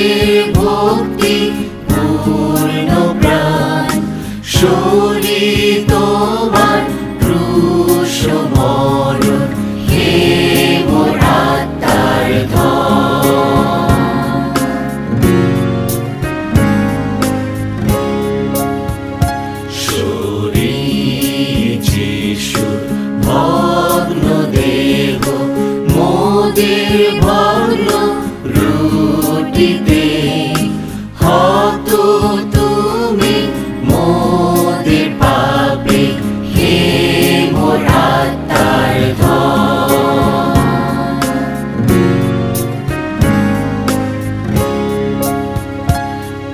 মোদের ভক্তি পূর্ণ প্রাণ শরী তোমার ক্রুশ মরণ হে মোর আত্মার ভগ্ন দেহ মোদের ভগ্ন রুটিতে হত তুমি মোদের পাপে হে মোর আত্মার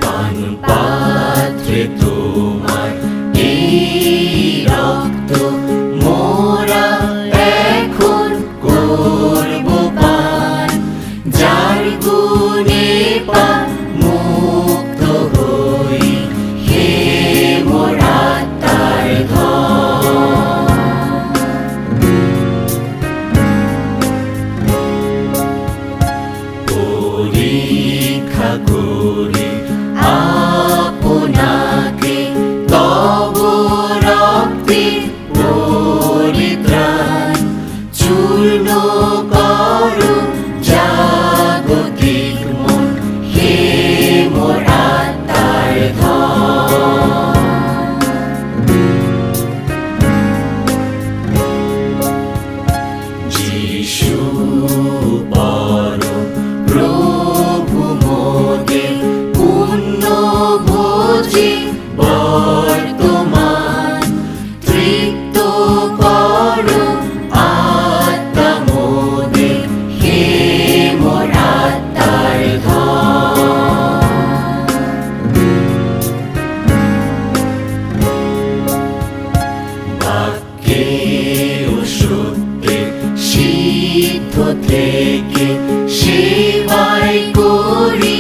পান পাত্রে তোমার এই রক্ত মোরা এখন করব পান যার গুণে পান মুক্ত হই হে মোর আত্মার পরীক্ষা করে আপনাকে তব রক্তে পরিত্রাণ চূর্ণ করো জাগতিক মন হে মোর আত্মার যিশু পরম প্রভু মোদের পুণ্য ভোজে বর্তমান তৃপ্ত করো আত্মা মোদের হে মোর আত্মার বাক্যে ও সত্যে সিদ্ধ থেকে সেবায় করি